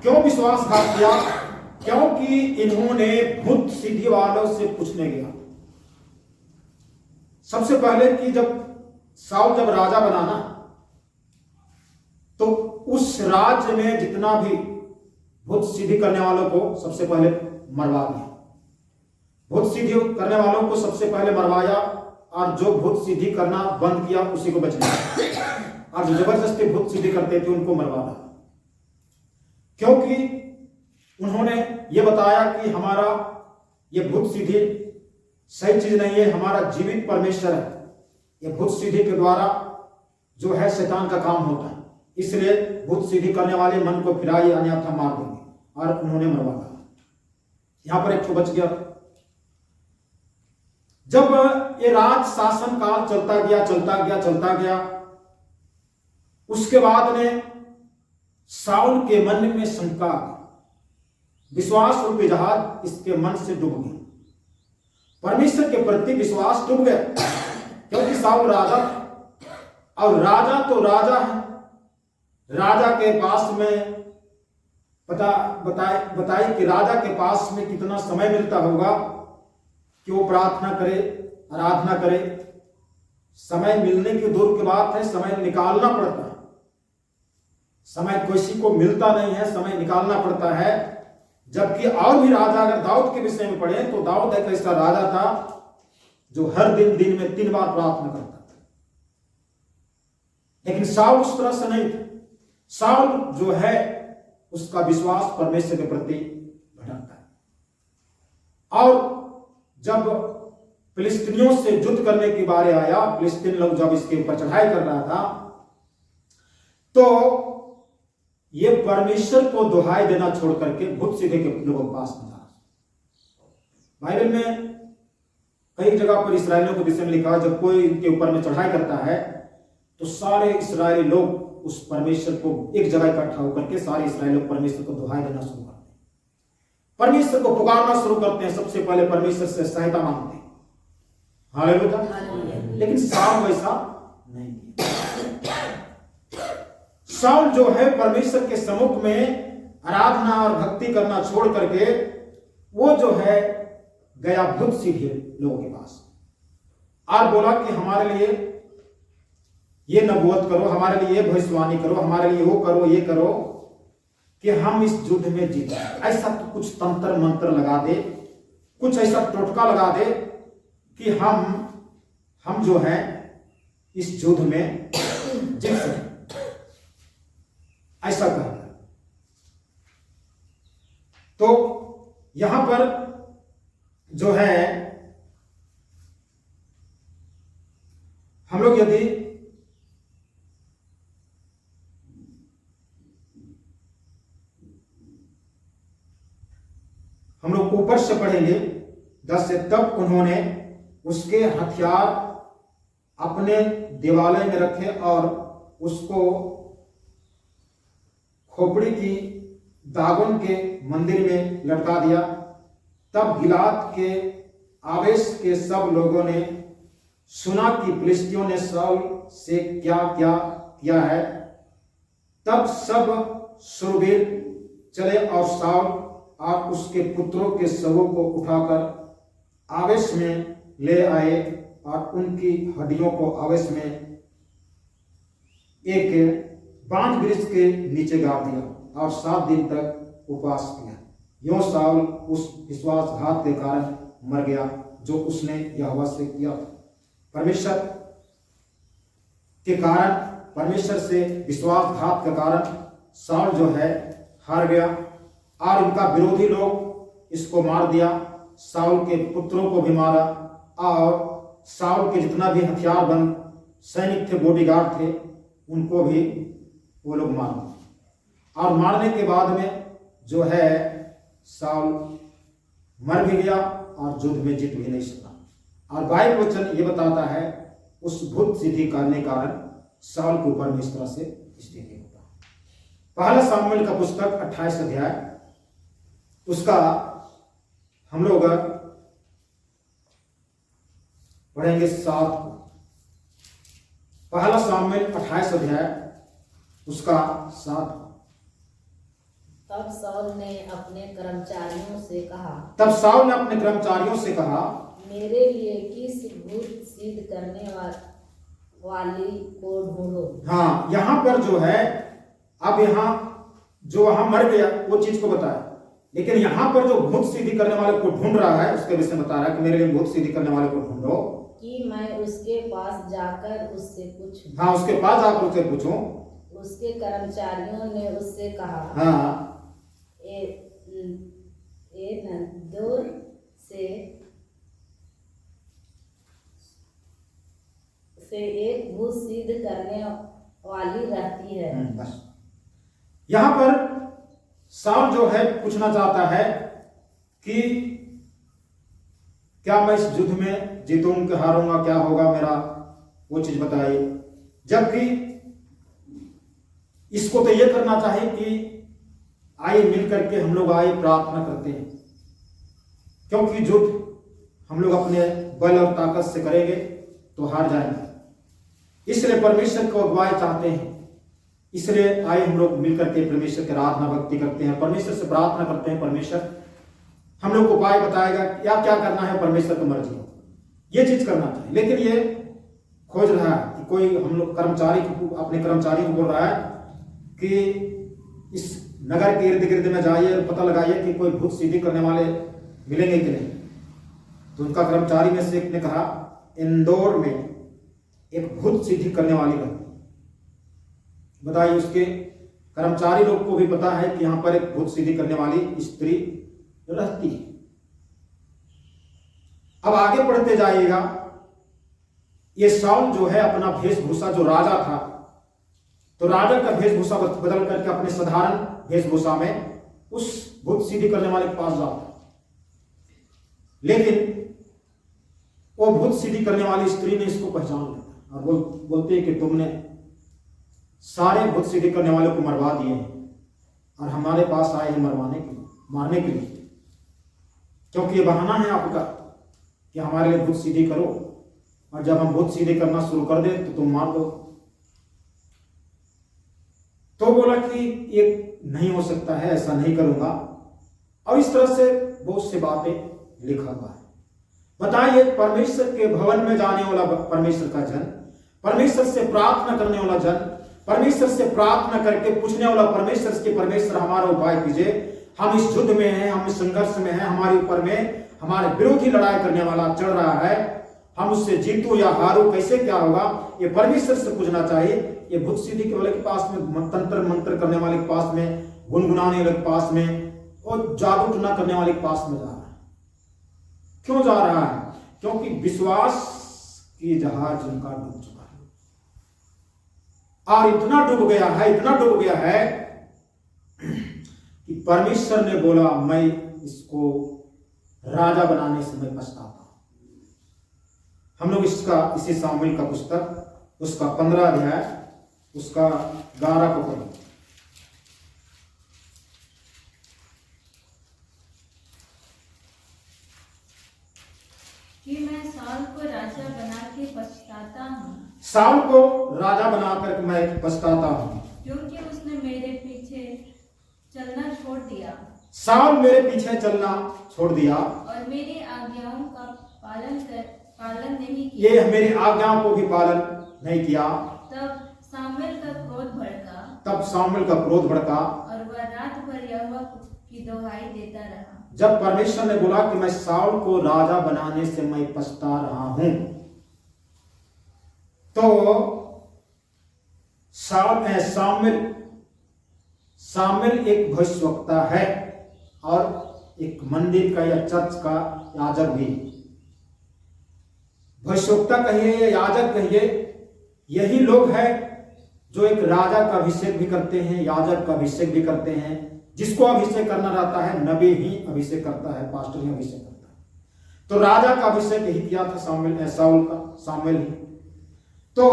क्यों विश्वासघात किया? क्योंकि इन्होंने भूत सिद्धि वालों से पूछने गया। सबसे पहले कि जब साउल जब राजा बना ना, तो उस राज्य में जितना भी भूत सिद्धि करने वालों को सबसे पहले मरवा दिया। भूत सिद्धि करने वालों को सबसे पहले मरवाया, और जो भूत सिद्धि करना बंद किया उसी को बचने दिया, और जो जबरदस्ती भूत सिद्धि करते थे उनको मरवाना। क्योंकि उन्होंने ये बताया कि हमारा ये भूत सिद्धि सही चीज नहीं है, हमारा जीवित परमेश्वर है, ये भूत सिद्धि के द्वारा जो है शैतान का काम होता है, इसलिए भूत सिद्धि करने वाले मन को फिराइए अन्यथा मार देंगे, और उन्होंने मरवा दिया। यहां पर एक तो बच गया। जब ये राज शासन काल चलता गया, उसके बाद में साउल के मन में शंका, विश्वास रूपी जहाज इसके मन से डूब गया। परमेश्वर के प्रति विश्वास डूब गया, क्योंकि साउल राजा, और राजा तो राजा है, राजा के पास में बताए कि राजा के पास में कितना समय मिलता होगा कि वो प्रार्थना करे, आराधना करे। समय मिलने की दूर की बात है, समय निकालना पड़ता है। समय किसी को मिलता नहीं है, समय निकालना पड़ता है। जबकि और भी राजा अगर दाऊद के विषय में पढ़े तो दाऊद एक ऐसा राजा था जो हर दिन में 3 बार प्रार्थना करता था। लेकिन शाऊल उस तरह से नहीं था। शाऊल जो है उसका विश्वास परमेश्वर के प्रति भटकता है। और जब फिलिस्तीनियों से युद्ध करने की बारी आया, फिलिस्तीन लोग जब इसके ऊपर चढ़ाई कर रहा था, तो ये परमेश्वर को दुहाई देना छोड़ करके भूत सीधे के लोगों के पास में जा रहा। बाइबल में कई जगह पर इस्राएलियों के विषय में लिखा है, जब कोई इनके ऊपर में चढ़ाई करता है तो सारे इस्राएली लोग उस परमेश्वर को एक जगह इकट्ठा होकर के सारे इस्राएली लोग परमेश्वर को दुहाई देना शुरू करते हैं, परमेश्वर को पुकारना शुरू करते हैं। सबसे पहले परमेश्वर से सहायता मांगते हैं। हालेलुया। लेकिन शाऊल वैसा नहीं किया। शाऊल जो है परमेश्वर के सम्मुख में आराधना और भक्ति करना छोड़ करके वो जो है गया भूत सीधे लोगों के पास और बोला कि हमारे लिए ये नबूवत करो, हमारे लिए भविष्यवाणी करो, हमारे लिए वो करो, ये करो कि हम इस युद्ध में जीते। ऐसा तो कुछ तंत्र मंत्र लगा दे, कुछ ऐसा टोटका लगा दे कि हम जो है इस युद्ध में जीत सके, ऐसा कहा। तो यहां पर जो है हम लोग यदि हम लोग ऊपर से पढ़ेंगे 10 से, तब उन्होंने उसके हथियार अपने देवालय में रखे और उसको खोपड़ी की दागोन के मंदिर में लटका दिया। तब गिलाद के आवेश के सब लोगों ने सुना कि फिलिस्तियों ने शाऊल से क्या क्या किया है। तब सब शूरवीर चले और शाऊल और उसके पुत्रों के शवों को उठाकर आवेश में ले आए और उनकी हड्डियों को आवेश में एक बांज वृक्ष के नीचे गाड़ दिया और 7 दिन तक उपवास किया। यूं शाऊल उस विश्वासघात के कारण मर गया जो उसने यहोवा से किया था। परमेश्वर के कारण, परमेश्वर से विश्वासघात के कारण शाऊल जो है हार गया और इनका विरोधी लोग इसको मार दिया। शाऊल के पुत्रों को भी मारा और शाऊल के जितना भी हथियारबंद सैनिक थे, बॉडीगार्ड थे, उनको भी वो लोग मार दिए। और मारने के बाद में जो है शाऊल मर भी गया और युद्ध में जीत भी नहीं सका। और बाइबल वचन ये बताता है उस भूत सिद्धि करने कारण शाऊल के ऊपर में इस तरह से स्थिति होता है। पहला सामुएल का पुस्तक 28 अध्याय, उसका हम लोग पढ़ेंगे 7। पहला सामुएल 28 अध्याय उसका 7। तब शाऊल ने अपने कर्मचारियों से कहा, मेरे लिए किस भूत सिद्ध करने वाली को ढूंढो। हाँ, यहां पर जो है अब यहां जो वहां मर गया वो चीज को बताया, लेकिन यहां पर जो भूत सिद्धि करने वाले को ढूंढ रहा है उसके विषय में बता रहा है कि मेरे लिए भूत सिद्धि करने वाले को ढूंढो कि मैं उसके पास जाकर उससे पूछूं। हाँ, उसके पास जाकर उससे पूछूं। उसके कर्मचारियों ने उससे कहा, हाँ, एनदोर से एक भूत सिद्ध करने वाली रहती है। बस यहां पर शाऊल जो है पूछना चाहता है कि क्या मैं इस युद्ध में जीतूंगा, हारूंगा, क्या होगा मेरा, वो चीज बताइए। जबकि इसको तो यह करना चाहिए कि आइए मिल करके हम लोग आइए प्रार्थना करते हैं, क्योंकि युद्ध हम लोग अपने बल और ताकत से करेंगे तो हार जाएंगे। इसलिए परमेश्वर को अगुवाई चाहते हैं इसलिए आए हम लोग मिलकर के परमेश्वर की आराधना भक्ति करते हैं, परमेश्वर से प्रार्थना करते हैं, परमेश्वर हम लोग को उपाय बताएगा या क्या करना है, परमेश्वर की मर्जी हो, ये चीज करना चाहिए। लेकिन ये खोज रहा है कि कोई हम लोग कर्मचारी को, अपने कर्मचारी को बोल रहा है कि इस नगर के इर्द गिर्द में जाइए और पता लगाइए कि कोई भूत सीधी करने वाले मिलेंगे कि नहीं। तो उनका कर्मचारी में से एक ने कहा इंदौर में एक भूत सीधी करने वाली रहती। बताइए, उसके कर्मचारी लोग को भी पता है कि यहां पर एक भूत सीधी करने वाली स्त्री रहती है। अब आगे पढ़ते जाइएगा, ये शाऊल जो है अपना वेशभूषा, जो राजा था, तो राजा का वेशभूषा बदल करके अपने साधारण वेशभूषा में उस भूत सीधी करने वाले के पास जाता। लेकिन वो भूत सीधी करने वाली स्त्री ने इसको पहचान लिया और बोलते हैं कि तुमने सारे भूत सीधी करने वालों को मरवा दिए हैं और हमारे पास आए हैं मारने के लिए, क्योंकि ये बहाना है आपका कि हमारे लिए भूत सीधी करो, और जब हम भूत सीधी करना शुरू कर दें तो तुम मार दो। तो बोला कि ये नहीं हो सकता है, ऐसा नहीं करूंगा, और इस तरह से बहुत सी बातें लिखा हुआ है। बताइए, परमेश्वर के भवन में जाने वाला परमेश्वर का जन, परमेश्वर से प्रार्थना करने वाला जन, परमेश्वर से प्रार्थना करके पूछने वाला परमेश्वर से, परमेश्वर हमारा उपाय कीजिए, हम इस युद्ध में हैं, हम इस संघर्ष में हैं, हमारे ऊपर में हमारे विरोधी लड़ाई करने वाला चढ़ रहा है, हम उससे जीतू या हारू, कैसे क्या होगा, ये परमेश्वर से पूछना चाहिए। ये भूत सीधी वाले के पास में, तंत्र मंत्र करने वाले के पास में, गुनगुनाने वाले के पास में, और जादू टूना करने वाले के पास में जा रहा है। क्यों जा रहा है? क्योंकि विश्वास की जहाज उनका डूब चुका है, और इतना डूब गया है कि परमेश्वर ने बोला मैं इसको राजा बनाने से मैं पछताता हूं। हम लोग इसी सामुएल का पुस्तक, उसका 15 अध्याय, उसका 11 को पढ़ें। कि मैं साउल को राजा बना के पछताता हूँ, साउल को राजा बनाकर मैं पछताता हूँ, क्योंकि उसने मेरे पीछे चलना छोड़ दिया, साउल मेरे पीछे चलना छोड़ दिया, और मेरी आज्ञाओं का पालन नहीं किया। ये मेरी आज्ञाओं को भी पालन नहीं किया। तब सामुएल का क्रोध भड़का, और वह रात भर यहोवा की दुहाई देता रहा। जब परमेश्वर ने बोला कि मैं साउल को राजा बनाने से मैं पछता रहा हूं, तो सामुएल एक भविष्यवक्ता है और एक मंदिर का या चर्च का याजक भी। भविष्यवक्ता कहिए या याजक कहिए, यही लोग हैं जो एक राजा का अभिषेक भी करते हैं, याजक का अभिषेक भी करते हैं। जिसको अभिषेक करना रहता है, नबी ही अभिषेक करता है, पास्टर ही अभिषेक करता है। तो राजा का अभिषेक यही किया था सामुएल ही। तो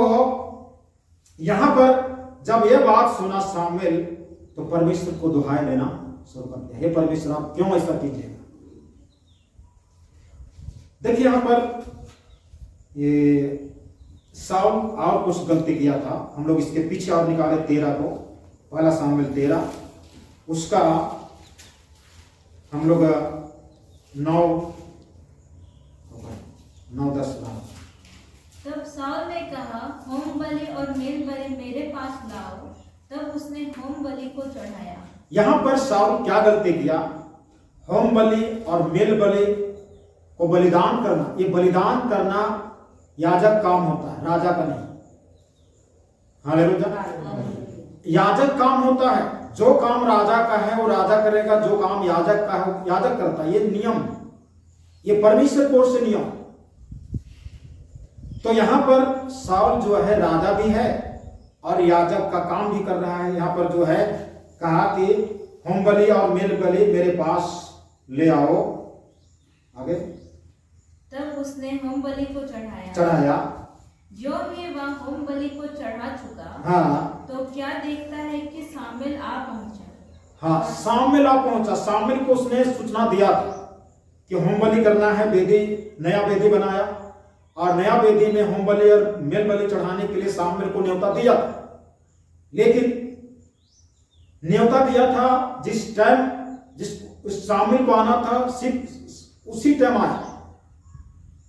यहां पर जब यह बात सुना सामुएल, तो परमेश्वर को दुहाई देना शुरू कर दिया, हे परमेश्वर आप क्यों ऐसा कीजिएगा। देखिए यहां पर ये साउल और कुछ गलती किया था, हम लोग इसके पीछे और निकाले 13 को, पहला सामुएल 13, उसका हम लोग 9-10 लाओ। तब साउल ने कहा, होम बलि और मेल बलि मेरे पास लाओ। तब उसने होम बलि को चढ़ाया। यहां पर साउल क्या गलती किया? होम बलि और मेल बलि को बलिदान करना, ये बलिदान करना याजक काम होता है, राजा का नहीं। हालेलुया। याजक काम होता है, जो काम राजा का है वो राजा करेगा, जो काम याजक का है याजक करता है। ये नियम, ये परमेश्वर की ओर से नियम। तो यहां पर साउल जो है राजा भी है और याजक का काम भी कर रहा है। यहां पर जो है कहा कि होम बलि और मेल बलि मेरे पास ले आओ। आगे, तब उसने होम बलि को चढ़ाया। जो ही वह होम बलि को चढ़ा चुका, हाँ, तो क्या देखता है कि सामुएल आ पहुंचा। हाँ, सामुएल आ पहुंचा। सामुएल को उसने सूचना दिया था कि होम बलि करना है, वेदी, नया वेदी बनाया, और नया वेदी में होम बलि और मेल बलि चढ़ाने के लिए सामुएल को न्योता दिया था। लेकिन न्योता दिया था जिस टाइम उस शामिल को आना था सिर्फ उसी टाइम आया,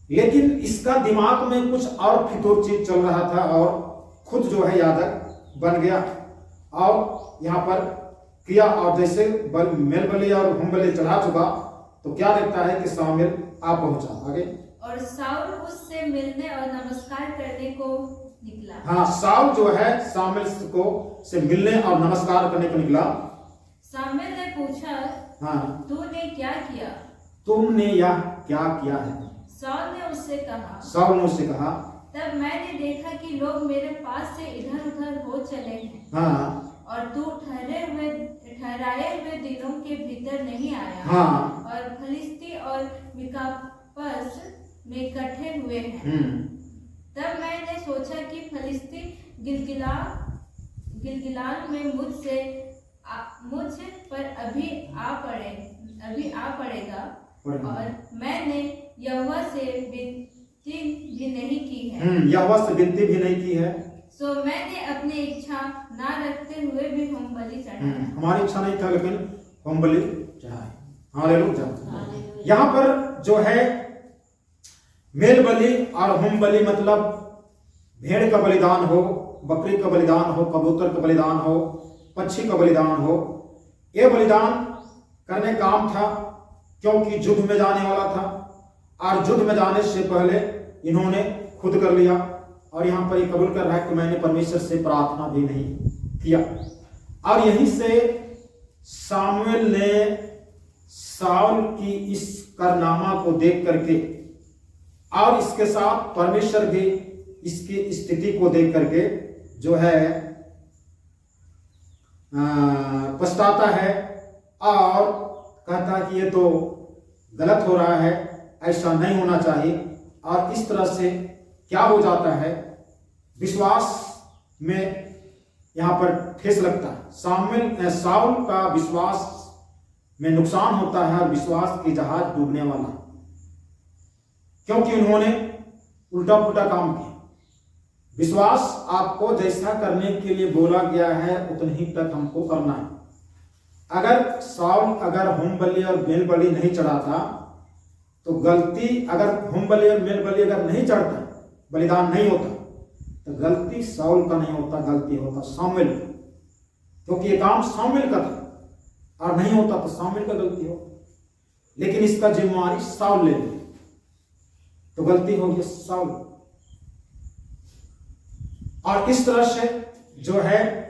लेकिन इसका दिमाग में कुछ और फितूर चीज चल रहा था और खुद जो है याजक बन गया और यहाँ पर किया। और जैसे मेल बलि और होम बलि चढ़ा चुका तो क्या देखता है कि शामिल आ पहुंचा। आगे, और साउल उससे मिलने और नमस्कार करने को निकला। हाँ, साउल जो है शामिल को से मिलने और नमस्कार करने को निकला। शामिल ने पूछा, हाँ, तूने क्या किया? तुमने यह क्या किया है? साउल ने उससे कहा, साउल ने उससे कहा, तब मैंने देखा कि लोग मेरे पास से इधर उधर हो चले हैं, हाँ, और तू ठहराए हुए दिनों के भीतर नहीं आया, हाँ, और फलिस्ती और मिकापस में इकट्ठे हुए हैं। तब मैंने सोचा कि फलिस्ती गिलगिलाल में मुझ पर अभी आ पड़ेगा, और मैंने यहोवा से विनती भी नहीं की है। यहोवा से विनती भी नहीं की है। सो मैंने अपनी इच्छा ना रखते हुए भी होम बलि चढ़ाया। हमारी इच्छा नहीं था लेकिन होम बलि चढ़ाए। हालेलुया। यहाँ पर जो है मेल बलि और होम बलि मतलब भेड़ का बलिदान हो, बकरी का बलिदान हो, कबूतर का बलिदान हो, पक्षी का बलिदान हो, ये बलिदान करने काम था क्योंकि युद्ध में जाने वाला था और युद्ध में जाने से पहले इन्होंने खुद कर लिया। और यहाँ पर ये कबूल कर रहा है कि मैंने परमेश्वर से प्रार्थना भी नहीं किया। और यहीं से सामुएल ने साउल की इस कारनामा को देख करके और इसके साथ परमेश्वर भी इसकी स्थिति को देख करके जो है पछताता है और कहता है कि ये तो गलत हो रहा है, ऐसा नहीं होना चाहिए। और इस तरह से क्या हो जाता है, विश्वास में यहाँ पर ठेस लगता है। साउल का विश्वास में नुकसान होता है और विश्वास की जहाज डूबने वाला, क्योंकि उन्होंने उल्टा पुल्टा काम किया। विश्वास आपको जैसा करने के लिए बोला गया है उतनी ही तक हमको करना है। अगर साउल होम बलि और मेल बलि नहीं चढ़ाता तो गलती, अगर होम बलि और मेल बलि अगर नहीं चढ़ता, बलिदान नहीं होता, तो गलती साउल का नहीं होता, गलती होता सामुएल, क्योंकि ये काम सामुएल का था और नहीं होता तो सामुएल का गलती हो। लेकिन इसका जिम्मेवारी साउल ले ली तो गलती होगी साउल। और इस तरह से जो है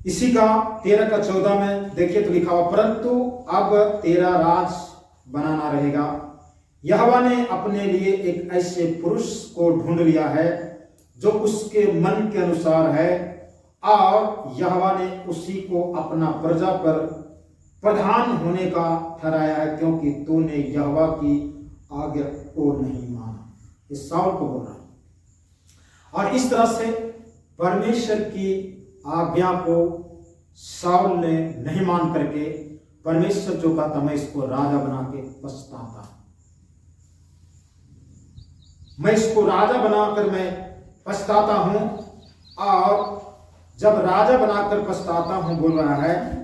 इसी का 13 का 14 में देखिए तो लिखा हुआ, परंतु अब तेरा राज बनाना रहेगा। यहोवा ने अपने लिए एक ऐसे पुरुष को ढूंढ लिया है जो उसके मन के अनुसार है, और यहोवा ने उसी को अपना प्रजा पर प्रधान होने का ठहराया है, क्योंकि तूने यहोवा की आज्ञा को नहीं माना। इस साउल को बोल रहा है। और इस तरह से परमेश्वर की आज्ञा को साउल ने नहीं मान करके परमेश्वर जो कहता मैं इसको राजा बना के पछताता, मैं इसको राजा बनाकर मैं पछताता हूं। और जब राजा बनाकर पछताता हूं बोल रहा है,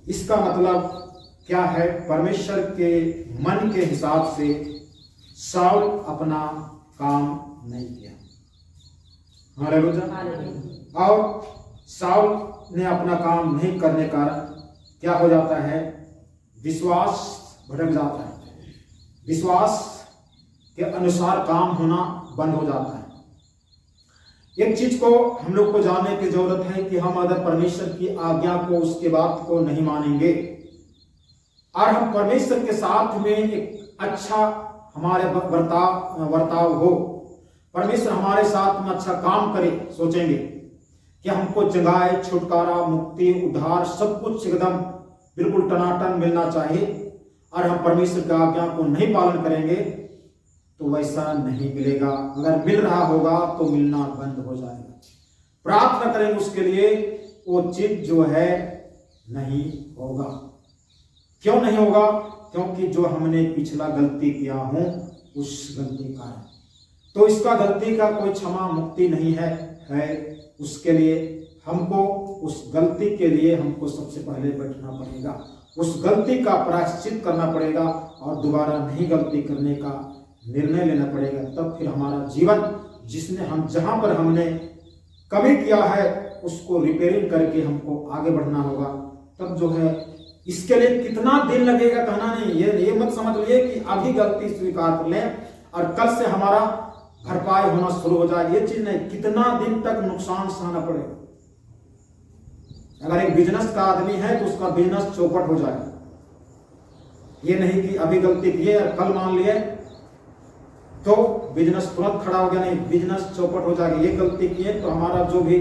इसका मतलब क्या है? परमेश्वर के मन के हिसाब से साउल अपना काम नहीं किया। हालेलुया। और साउल ने अपना काम नहीं करने का क्या हो जाता है? विश्वास भटक जाता है, विश्वास के अनुसार काम होना बंद हो जाता है। एक चीज को हम लोग को जानने की जरूरत है कि हम अगर परमेश्वर की आज्ञा को, उसके बात को नहीं मानेंगे और हम परमेश्वर के साथ में एक अच्छा हमारे बर्ताव हो, परमेश्वर हमारे साथ में अच्छा काम करे, सोचेंगे कि हमको जगाए, छुटकारा, मुक्ति, उद्धार सब कुछ एकदम बिल्कुल टनाटन मिलना चाहिए, और हम परमेश्वर की आज्ञा को नहीं पालन करेंगे तो वैसा नहीं मिलेगा। अगर मिल रहा होगा तो मिलना बंद हो जाएगा। प्रार्थना करेंगे उसके लिए, वो चीज जो है नहीं होगा। क्यों नहीं होगा? क्योंकि जो हमने पिछला गलती किया हूं उस गलती का है, तो इसका गलती का कोई क्षमा मुक्ति नहीं है। है, उसके लिए हमको उस गलती के लिए हमको सबसे पहले बैठना पड़ेगा, उस गलती का प्रायश्चित करना पड़ेगा और दोबारा नहीं गलती करने का निर्णय लेना पड़ेगा। तब फिर हमारा जीवन जिसने हम जहां पर हमने कमी किया है उसको रिपेयरिंग करके हमको आगे बढ़ना होगा। तब जो है इसके लिए कितना दिन लगेगा कहना नहीं, ये मत समझ लिए कि अभी गलती स्वीकार कर लें और कल से हमारा भरपाई होना शुरू हो जाए, ये चीज नहीं। कितना दिन तक नुकसान सहना पड़ेगा। अगर एक बिजनेस का आदमी है तो उसका बिजनेस चौपट हो जाए, ये नहीं कि अभी गलती की और कल मान लिए तो बिजनेस तुरंत खड़ा हो गया, नहीं, बिजनेस चौपट हो जाएगा। ये गलती की है तो हमारा जो भी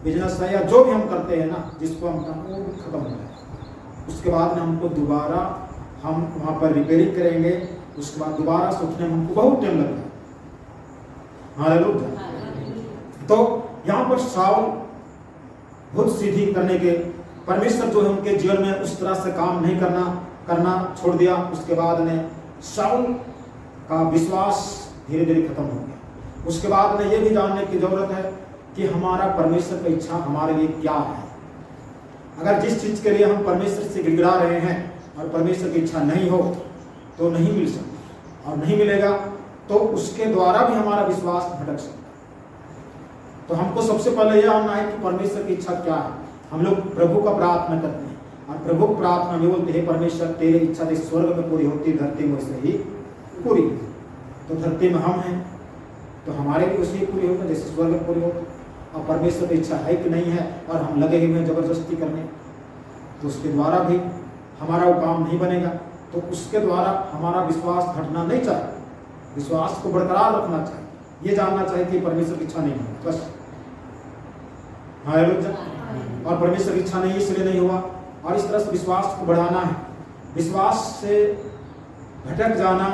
बिजनेस है या जो भी हम करते हैं ना, जिसको हम करते हैं वो भी खत्म हो जाए। उसके बाद में हमको दोबारा हम वहां पर रिपेयरिंग करेंगे, उसके बाद दोबारा से उठने में हमको बहुत टाइम लगेगा। हालेलुया। तो यहाँ पर शाऊल बहुत सीधी करने के परमेश्वर जो है उनके जीवन में उस तरह से काम नहीं करना छोड़ दिया। उसके बाद में शाऊल का विश्वास धीरे धीरे खत्म हो गया। उसके बाद में ये भी जानने की जरूरत है कि हमारा परमेश्वर की इच्छा हमारे लिए क्या है। अगर जिस चीज के लिए हम परमेश्वर से गिड़गिड़ा रहे हैं और परमेश्वर की इच्छा नहीं हो तो नहीं मिल सकती, और नहीं मिलेगा तो उसके द्वारा भी हमारा विश्वास भटक सकता है। तो हमको सबसे पहले यह जानना है कि परमेश्वर की इच्छा क्या है। हम लोग प्रभु का प्रार्थना करते हैं और प्रभु प्रार्थना में बोलते हैं परमेश्वर तेरी इच्छा जैसे स्वर्ग में पूरी होती है धरती में वैसे ही पूरी। तो धरती में हम हैं तो हमारे भी उसी पूरी होगा जैसे स्वर्ग में पूरी होगी। और परमेश्वर की इच्छा है कि नहीं है और हम लगे हुए हैं जबरदस्ती करने, तो उसके द्वारा भी हमारा वो काम नहीं बनेगा। तो उसके द्वारा हमारा विश्वास घटना नहीं चाहिए, विश्वास को बरकरार रखना चाहिए। ये जानना चाहिए कि परमेश्वर की इच्छा नहीं है बस। हालेलुया। और परमेश्वर की इच्छा नहीं इसलिए नहीं हुआ, और इस तरह से विश्वास को बढ़ाना है। विश्वास से भटक जाना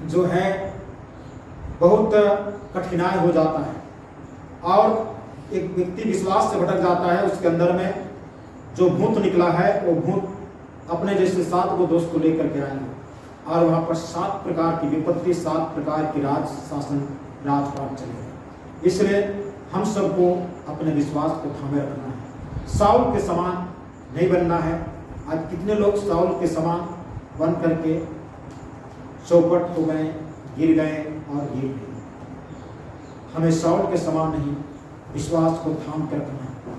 जो है बहुत कठिनाई हो जाता है, और एक व्यक्ति विश्वास से भटक जाता है, उसके अंदर में जो भूत निकला है वो भूत अपने जैसे 7 दोस्त को लेकर के आएंगे और वहां पर 7 प्रकार की विपत्ति, 7 प्रकार की राज शासन राजपाट चलेगा। इसलिए हम सबको अपने विश्वास को थामे रखना है, शाऊल के समान नहीं बनना है। आज कितने लोग शाऊल के समान बन करके चौपट हो गए, गिर गए और गिर गए। हमें शाऊल के समान नहीं, विश्वास को थाम कर रखना है।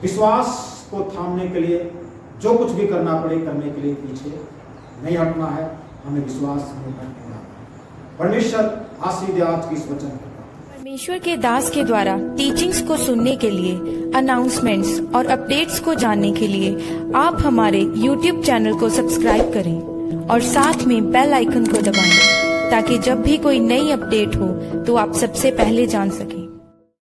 विश्वास को थामने के लिए जो कुछ भी करना पड़े करने के लिए पीछे नहीं हटना है, हमें विश्वास में करना है। परमेश्वर आशीष दे आज की इस वचन को। परमेश्वर के दास के द्वारा टीचिंग्स को सुनने के लिए, अनाउंसमेंट्स और अपडेट्स को जानने के लिए आप हमारे YouTube चैनल को सब्सक्राइब करें और साथ में बेल आइकन को दबाएं, ताकि जब भी कोई नई अपडेट हो तो आप सबसे पहले जान सकें।